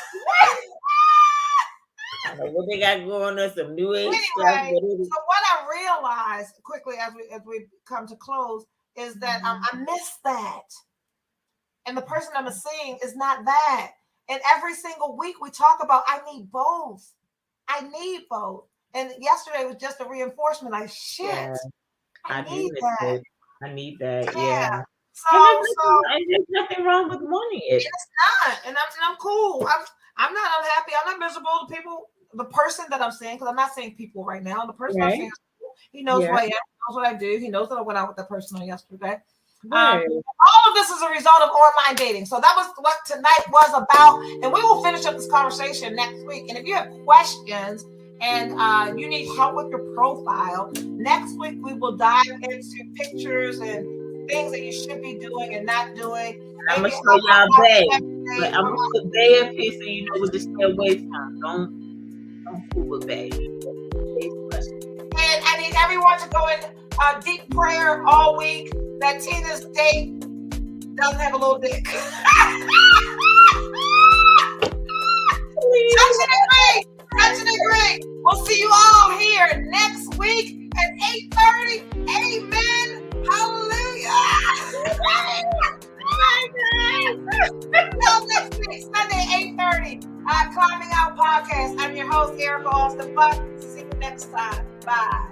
I don't know what they got going on, some new age stuff. Anyway, so what I realized quickly as we come to close is that I miss that, and the person I'm seeing is not that. And every single week we talk about I need both. I need both. And yesterday was just a reinforcement. Like shit, Yeah, I do need miss that. it. I need that. Yeah. Yeah. So And there's nothing wrong with wanting it. it's not, and I'm cool. I'm not unhappy. I'm not miserable. The people, the person that I'm seeing, because I'm not seeing people right now. The person I'm seeing, he knows who I am. He knows what I do. He knows that I went out with that person on yesterday. All of this is a result of online dating. So that was what tonight was about, and we will finish up this conversation next week. And if you have questions and you need help with your profile, next week we will dive into pictures and things that you should be doing and not doing. I'm gonna show y'all Bay. But I'm gonna put Bay up here so you know what to stay away from. Don't fool with Bay. And I need everyone to go in deep prayer all week that Tina's date doesn't have a little dick. Touch and agree. Touch and agree. We'll see you all here next week at 8:30. Amen. Hallelujah. Until next week, Sunday, 8:30. Climbing Out Podcast. I'm your host, Erica Austin Buck. See you next time. Bye.